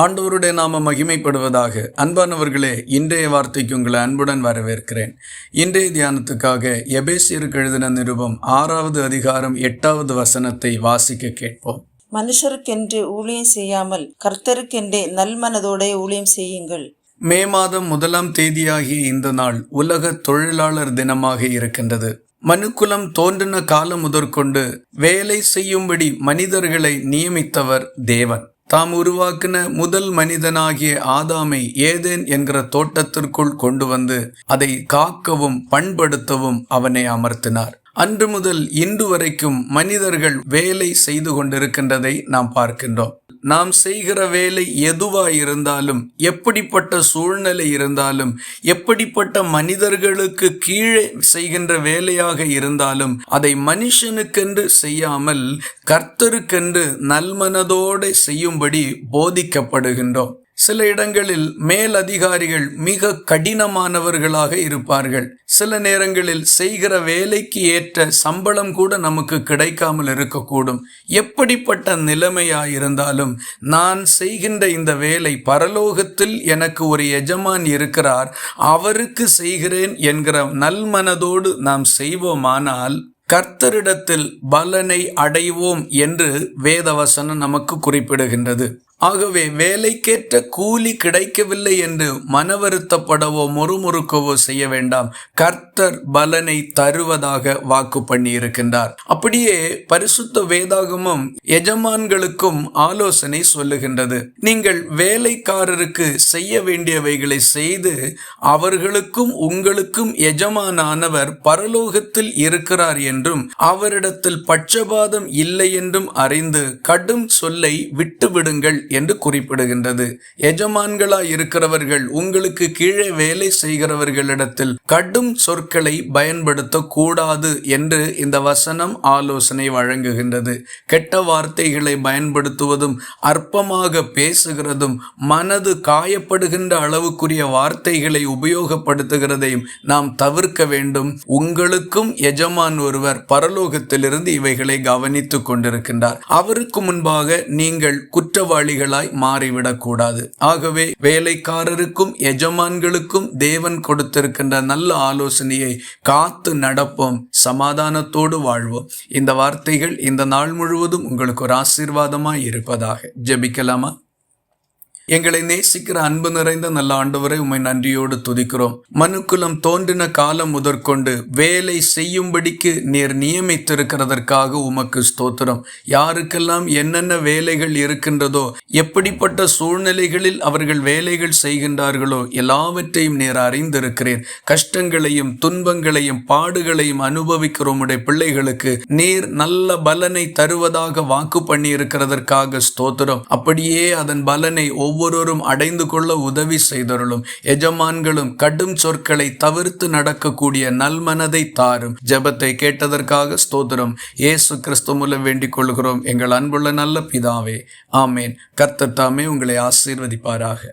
ஆண்டவருடைய நாம மகிமைப்படுவதாக. அன்பானவர்களே, இன்றைய வார்த்தைக்கு உங்களை அன்புடன் வரவேற்கிறேன். இன்றைய தியானத்துக்காக எபேசியருக்கு எழுதின நிருபம் 6வது அதிகாரம் 8வது வசனத்தை வாசிக்க கேட்போம். மனுஷருக்கென்று ஊழியம் செய்யாமல் கர்த்தருக்கென்றே நல்மனதோட ஊழியம் செய்யுங்கள். மே மாதம் 1ஆம் தேதியாகிய இந்த நாள் உலக தொழிலாளர் தினமாக இருக்கின்றது. மனுக்குலம் தோன்றின காலம் முதற்கொண்டு வேலை செய்யும்படி மனிதர்களை நியமித்தவர் தேவன். தாம் உருவாக்கின முதல் மனிதனாகிய ஆதாமை ஏதேன் என்கிற தோட்டத்திற்குள் கொண்டு வந்து அதை காக்கவும் பண்படுத்தவும் அவனை அமர்த்தினார். அன்று முதல் இன்று வரைக்கும் மனிதர்கள் வேலை செய்து கொண்டிருக்கின்றதை நாம் பார்க்கின்றோம். நாம் செய்கிற வேலை எதுவாய் இருந்தாலும், எப்படிப்பட்ட சூழ்நிலை இருந்தாலும், எப்படிப்பட்ட மனிதர்களுக்கு கீழே செய்கின்ற வேலையாக இருந்தாலும் அதை மனுஷனுக்கென்று செய்யாமல் கர்த்தருக்கென்று நல்மனதோடு செய்யும்படி போதிக்கப்படுகின்றோம். சில இடங்களில் மேல் அதிகாரிகள் மிக கடினமானவர்களாக இருப்பார்கள். சில நேரங்களில் செய்கிற வேலைக்கு ஏற்ற சம்பளம் கூட நமக்கு கிடைக்காமல் இருக்கக்கூடும். எப்படிப்பட்ட நிலைமையாயிருந்தாலும் நான் செய்கின்ற இந்த வேலை, பரலோகத்தில் எனக்கு ஒரு எஜமான் இருக்கிறார், அவருக்கு செய்கிறேன் என்கிற நல்மனதோடு நாம் செய்வோமானால் கர்த்தரிடத்தில் பலனை அடைவோம் என்று வேதவசனம் நமக்கு குறிப்பிடுகின்றது. ஆகவே வேலைக்கேற்ற கூலி கிடைக்கவில்லை என்று மனவருத்தப்படவோ முறுமுறுக்கவோ செய்ய வேண்டாம். கர்த்தர் பலனை தருவதாக வாக்கு பண்ணி இருக்கின்றார். அப்படியே பரிசுத்த வேதாகமும் எஜமான்களுக்கும் ஆலோசனை சொல்லுகின்றது. நீங்கள் வேலைக்காரருக்கு செய்ய வேண்டியவைகளை செய்து அவர்களுக்கும் உங்களுக்கும் எஜமானானவர் பரலோகத்தில் இருக்கிறார் என்றும் அவரிடத்தில் பட்சபாதம் இல்லை என்றும் அறிந்து கடும் சொல்லை விட்டுவிடுங்கள் என்று குறிப்பிடுகின்றது. எஜமான்களாய் இருக்கிறவர்கள் உங்களுக்கு கீழே வேலை செய்கிறவர்களிடத்தில் கடும் சொற்களை பயன்படுத்த கூடாது என்று இந்த வசனம் ஆலோசனை வழங்குகின்றது. கெட்ட வார்த்தைகளை பயன்படுத்துவதும் அற்பமாக பேசுகிறதும் மனது காயப்படுகின்ற அளவுக்குரிய வார்த்தைகளை உபயோகப்படுத்துகிறதையும் நாம் தவிர்க்க வேண்டும். உங்களுக்கும் எஜமான் ஒருவர் பரலோகத்திலிருந்து இவைகளை கவனித்துக் கொண்டிருக்கின்றார். அவருக்கு முன்பாக நீங்கள் குற்றவாளி மாறிவிடக்கூடாது. ஆகவே வேலைக்காரருக்கும் எஜமான்களுக்கும் தேவன் கொடுத்திருக்கின்ற நல்ல ஆலோசனையை காத்து நடப்போம், சமாதானத்தோடு வாழ்வோம். இந்த வார்த்தைகள் இந்த நாள் முழுவதும் உங்களுக்கு ஒரு ஆசீர்வாதமாய் இருப்பதாக. ஜெபிக்கலாமா? எங்களை நேசிக்கிற அன்பு நிறைந்த நல்ல ஆண்டவரை உம்மை நன்றியோடு துதிக்கிறோம். மனுக்குலம் தோன்றின காலம் முதற்கொண்டு வேலை செய்யும்படிக்கு நீர் நியமித்திருக்கிறதற்காக உமக்கு ஸ்தோத்திரம். யாருக்கெல்லாம் என்னென்ன வேலைகள் இருக்கின்றதோ, எப்படிப்பட்ட சூழ்நிலைகளில் அவர்கள் வேலைகள் செய்கின்றார்களோ எல்லாவற்றையும் நீர் அறிந்திருக்கிறேன். கஷ்டங்களையும் துன்பங்களையும் பாடுகளையும் அனுபவிக்கிற உம்முடைய பிள்ளைகளுக்கு நீர் நல்ல பலனை தருவதாக வாக்கு பண்ணி இருக்கிறதற்காக ஸ்தோத்திரம். அப்படியே அதன் பலனை ஒவ்வொருவரும் அடைந்து கொள்ள உதவி செய்தருளும். எஜமான்களும் கடும் சொற்களை தவிர்த்து நடக்கக்கூடிய நல்மனதை தாரும். ஜெபத்தை கேட்டதற்காக ஸ்தோத்திரம். இயேசு கிறிஸ்து மூலம் வேண்டிக் கொள்கிறோம் எங்கள் அன்புள்ள நல்ல பிதாவே, ஆமேன். கர்த்தர் தாமே உங்களை ஆசீர்வதிப்பாராக.